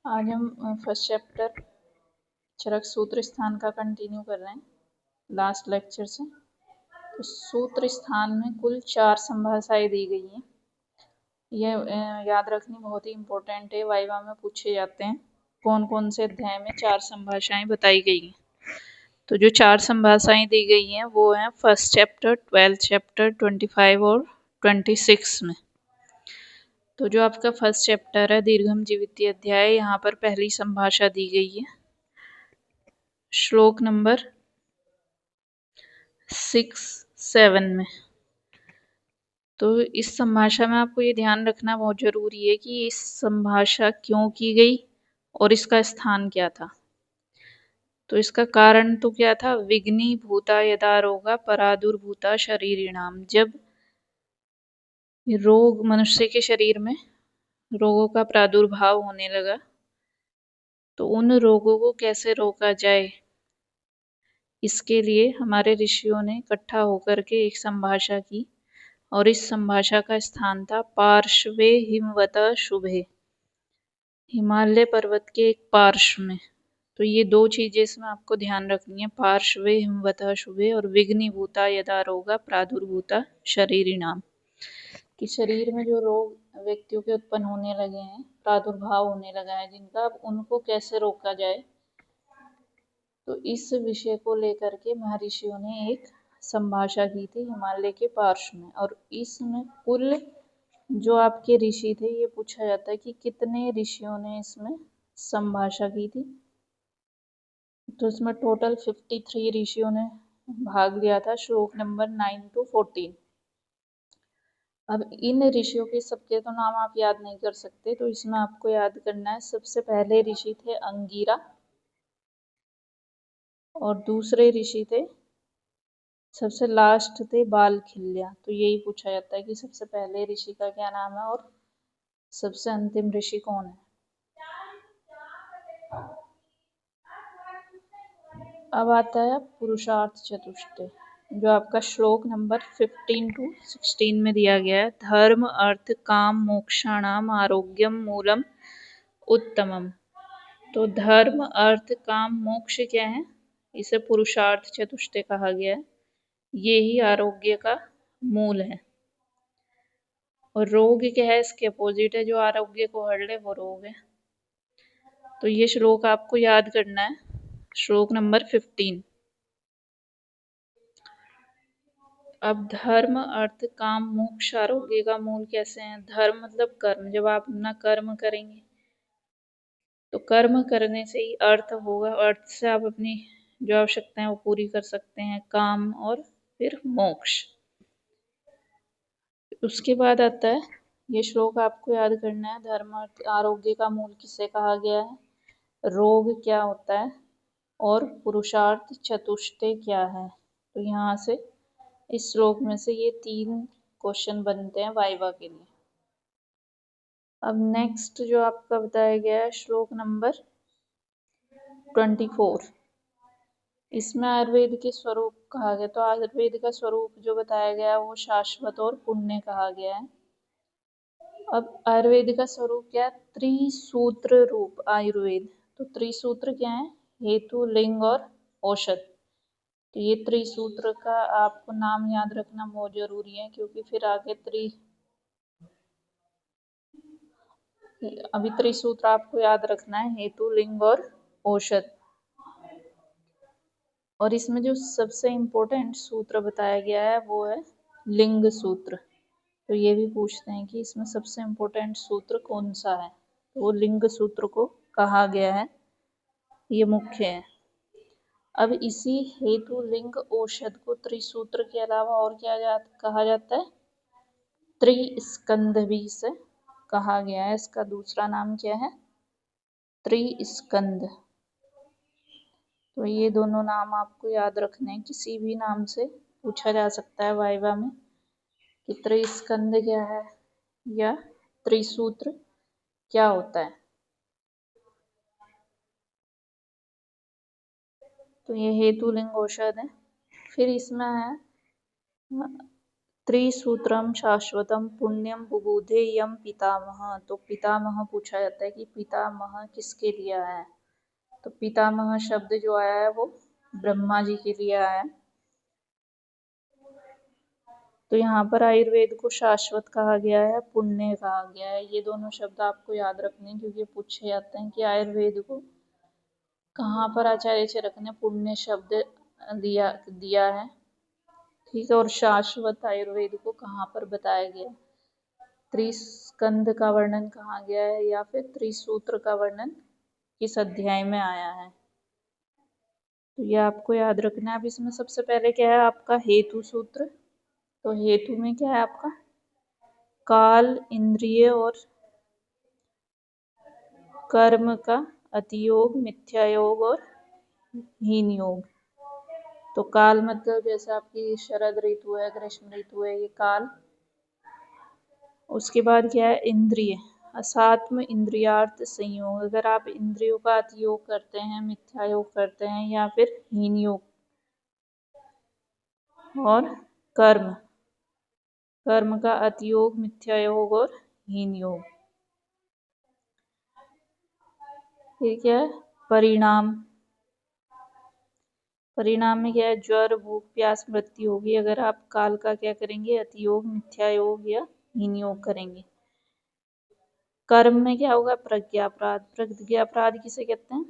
आज हम first chapter चरक सूत्र स्थान का कंटिन्यू कर रहे हैं लास्ट लेक्चर से। तो सूत्र स्थान में कुल 4 संभाषाएं दी गई हैं। ये याद रखनी बहुत ही इम्पोर्टेंट है, वाइवा में पूछे जाते हैं कौन कौन से अध्याय में 4 संभाषाएं बताई गई हैं। तो जो 4 संभाषाएं दी गई हैं वो हैं फर्स्ट चैप्टर, 12th चैप्टर, 25 और 26 में। तो जो आपका फर्स्ट चैप्टर है दीर्घम जीवितीय अध्याय, यहाँ पर पहली संभाषा दी गई है श्लोक नंबर 6-7 में। तो इस संभाषा में आपको ये ध्यान रखना बहुत ज़रूरी है कि इस संभाषा क्यों की गई और इसका स्थान क्या था। तो इसका कारण तो क्या था, विघ्नी भूता यदा रोगा परादुर्भूता शरीरिणाम। जब रोग मनुष्य के शरीर में रोगों का प्रादुर्भाव होने लगा तो उन रोगों को कैसे रोका जाए, इसके लिए हमारे ऋषियों ने इकट्ठा होकर के एक संभाषा की और इस संभाषा का स्थान था पार्श्वे हिमवत शुभे, हिमालय पर्वत के एक पार्श्व में। तो ये दो चीजें इसमें आपको ध्यान रखनी है, पार्श्वे हिमवत शुभे और विघ्नीभूता यदा रोगा प्रादुर्भूता शरीरिणाम। कि शरीर में जो रोग व्यक्तियों के उत्पन्न होने लगे हैं, प्रादुर्भाव होने लगा है जिनका, अब उनको कैसे रोका जाए। तो इस विषय को लेकर के महर्षियों ने एक संभाषा की थी हिमालय के पार्श्व में। और इसमें कुल जो आपके ऋषि थे, ये पूछा जाता है कि कितने ऋषियों ने इसमें संभाषा की थी। तो इसमें टोटल 53 ऋषियों ने भाग लिया था, श्लोक नंबर 9 to 14। अब इन ऋषियों के सबके तो नाम आप याद नहीं कर सकते, तो इसमें आपको याद करना है सबसे पहले ऋषि थे अंगिरा और दूसरे ऋषि थे, सबसे लास्ट थे बालखिल्या। तो यही पूछा जाता है कि सबसे पहले ऋषि का क्या नाम है और सबसे अंतिम ऋषि कौन है। अब आता है पुरुषार्थ चतुष्टय, जो आपका श्लोक नंबर 15 to 16 में दिया गया है। धर्म अर्थ काम मोक्षाणाम आरोग्यम मूलम उत्तमम। तो धर्म अर्थ काम मोक्ष क्या है, इसे पुरुषार्थ चतुष्टय कहा गया है। ये ही आरोग्य का मूल है। और रोग क्या है, इसके अपोजिट है, जो आरोग्य को हर ले वो रोग है। तो ये श्लोक आपको याद करना है, श्लोक नंबर 15। अब धर्म अर्थ काम मोक्ष आरोग्य का मूल कैसे है। धर्म मतलब कर्म, जब आप अपना कर्म करेंगे तो कर्म करने से ही अर्थ होगा, अर्थ से आप अपनी जो आवश्यकताएं वो पूरी कर सकते हैं, काम और फिर मोक्ष। उसके बाद आता है ये श्लोक आपको याद करना है, धर्म अर्थ आरोग्य का मूल किसे कहा गया है, रोग क्या होता है और पुरुषार्थ चतुष्टय क्या है। तो यहाँ से इस श्लोक में से ये 3 क्वेश्चन बनते हैं वाइवा के लिए। अब नेक्स्ट जो आपका बताया गया है श्लोक नंबर 24, इसमें आयुर्वेद के स्वरूप कहा गया। तो आयुर्वेद का स्वरूप जो बताया गया है वो शाश्वत और पुण्य कहा गया है। अब आयुर्वेद का स्वरूप क्या है, त्रिसूत्र रूप आयुर्वेद। तो त्रिसूत्र क्या है, हेतु लिंग और औषध। तो ये त्रिसूत्र का आपको नाम याद रखना बहुत जरूरी है, क्योंकि फिर आगे अभी त्रिसूत्र आपको याद रखना है, हेतु लिंग और औषध। और इसमें जो सबसे इम्पोर्टेंट सूत्र बताया गया है वो है लिंग सूत्र। तो ये भी पूछते हैं कि इसमें सबसे इम्पोर्टेंट सूत्र कौन सा है, तो वो लिंग सूत्र को कहा गया है, ये मुख्य है। अब इसी हेतु लिंग औषध को त्रिसूत्र के अलावा और क्या कहा जाता है, त्रिस्कंद भी से कहा गया है। इसका दूसरा नाम क्या है, त्रिस्कंद। तो ये दोनों नाम आपको याद रखने हैं, किसी भी नाम से पूछा जा सकता है वाइवा में कि त्रिस्कंद क्या है या त्रिसूत्र क्या होता है। तो ये हेतु लिंग औषध है। फिर इसमें है त्रिसूत्रम शाश्वतम पुण्यम बुबुधे यम पितामह। तो पितामह पूछा जाता है कि पितामह किसके लिए आया है। तो पितामह शब्द जो आया है वो ब्रह्मा जी के लिए आया है। तो यहाँ पर आयुर्वेद को शाश्वत कहा गया है, पुण्य कहा गया है। ये दोनों शब्द आपको याद रखने हैं क्योंकि पूछे जाते हैं कि आयुर्वेद को कहाँ पर आचार्य चरक ने पुण्य शब्द दिया है, ठीक है। और शाश्वत आयुर्वेद को कहाँ पर बताया गया, त्रिस्कंद का वर्णन कहाँ गया है या फिर त्रिसूत्र का वर्णन किस अध्याय में आया है। तो ये आपको याद रखना है। अब इसमें सबसे पहले क्या है आपका हेतु सूत्र। तो हेतु में क्या है आपका काल, इंद्रिय और कर्म का अतियोग, मिथ्या योग और हीन योग। तो काल मतलब जैसे आपकी शरद ऋतु है, ग्रीष्म ऋतु है, ये काल। उसके बाद क्या है इंद्रिय, असात्म इंद्रियार्थ संयोग। अगर आप इंद्रियों का अतियोग करते हैं, मिथ्या योग करते हैं या फिर हीन योग। और कर्म, कर्म का अतियोग, मिथ्या योग और हीन योग। ये क्या है परिणाम। परिणाम में क्या है ज्वर, भूख, प्यास, मृत्यु होगी अगर आप काल का क्या करेंगे अतियोग, मिथ्या योग या हीन योग करेंगे। कर्म में क्या होगा प्रज्ञापराध। प्रज्ञापराध किसे कहते हैं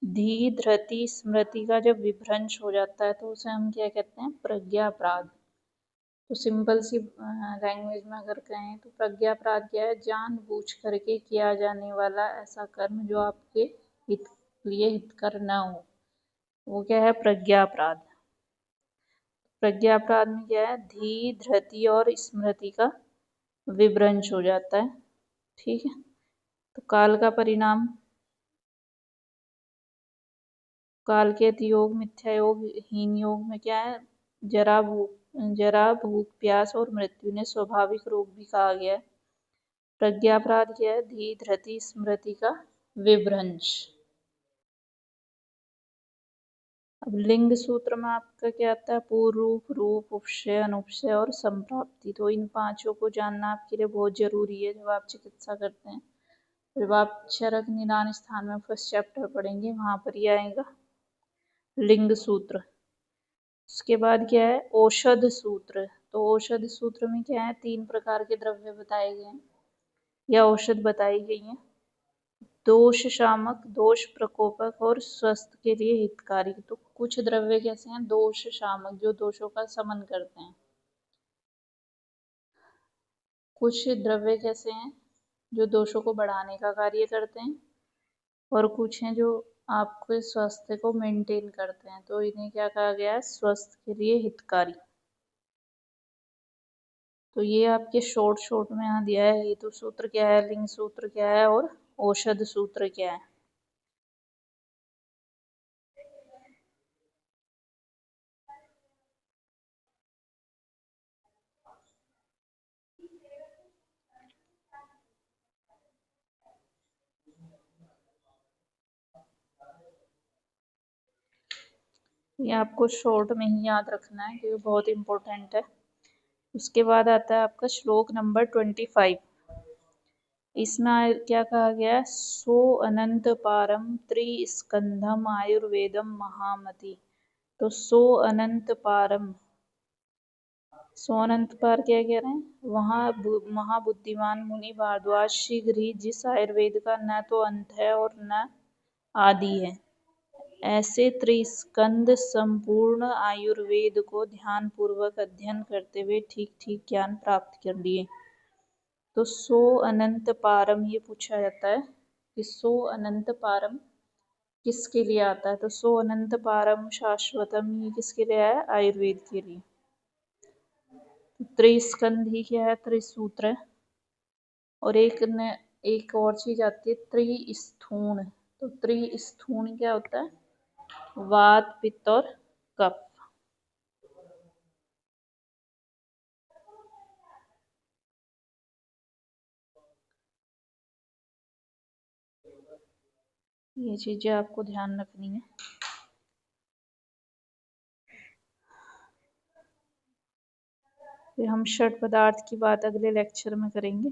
धी, धृति, स्मृति का जब विभ्रंश हो जाता है तो उसे हम क्या कहते हैं प्रज्ञापराध। तो सिंपल सी लैंग्वेज में अगर कहें तो प्रज्ञापराध क्या है जानबूझ करके किया जाने वाला ऐसा कर्म जो आपके हित लिए हितकर न हो, वो क्या है प्रज्ञापराध। प्रज्ञापराध में क्या है धी, धृति और स्मृति का विभ्रंश हो जाता है, ठीक है। तो काल का परिणाम, काल के अतियोग, मिथ्या योग, हीन योग में क्या है जरा भूख प्यास और मृत्यु ने स्वाभाविक रोग भी कहा गया है। प्रज्ञापराध क्या है धी, धृति, स्मृति का विभ्रंश। अब लिंग सूत्र में आपका क्या आता है पूर्व रूप, रूप, उपशय, अनुपशय और संप्राप्ति। तो इन पांचों को जानना आपके लिए बहुत जरूरी है जब आप चिकित्सा करते हैं। जब आप चरक निदान स्थान में फर्स्ट चैप्टर पढ़ेंगे वहां पर ही आएगा लिंग सूत्र। उसके बाद क्या है औषध सूत्र। तो औषध सूत्र में क्या है 3 प्रकार के द्रव्य बताए गए हैं या औषध बताई गई हैं, दोष शामक, दोष प्रकोपक और स्वस्थ के लिए हितकारी। तो कुछ द्रव्य कैसे हैं दोष शामक जो दोषों का शमन करते हैं, कुछ द्रव्य कैसे हैं जो दोषों को बढ़ाने का कार्य करते हैं, और कुछ हैं जो आपके स्वास्थ्य को मेंटेन करते हैं। तो इन्हें क्या कहा गया है स्वस्थ के लिए हितकारी। तो ये आपके शॉर्ट में यहाँ दिया है हेतु सूत्र क्या है, लिंग सूत्र क्या है और औषध सूत्र क्या है। ये आपको शॉर्ट में ही याद रखना है क्योंकि बहुत इंपॉर्टेंट है। उसके बाद आता है आपका श्लोक नंबर 25। इसमें क्या कहा गया है सो अनंत पारम त्रिस्कंधम आयुर्वेदम महामति। तो सो अनंत पारम, सो अनंत पार क्या कह रहे हैं वहाँ महाबुद्धिमान मुनि भारद्वाज शीघ्र ही जिस आयुर्वेद का न तो अंत है और न आदि है, ऐसे त्रिस्कंद संपूर्ण आयुर्वेद को ध्यान पूर्वक अध्ययन करते हुए ठीक ठीक ज्ञान प्राप्त कर लिए। तो सो अनंत पारम ये पूछा जाता है कि सो अनंत पारम किसके लिए आता है। तो सो अनंत पारम शाश्वतम ये किसके लिए है आयुर्वेद के लिए। तो त्रिस्कंद ही क्या है त्रिसूत्र है। और एक और चीज आती है त्रिस्थूण। तो त्रिस्थूण क्या होता है वात, पित्त और कफ। ये चीजें आपको ध्यान रखनी है। फिर हम षट पदार्थ की बात अगले लेक्चर में करेंगे।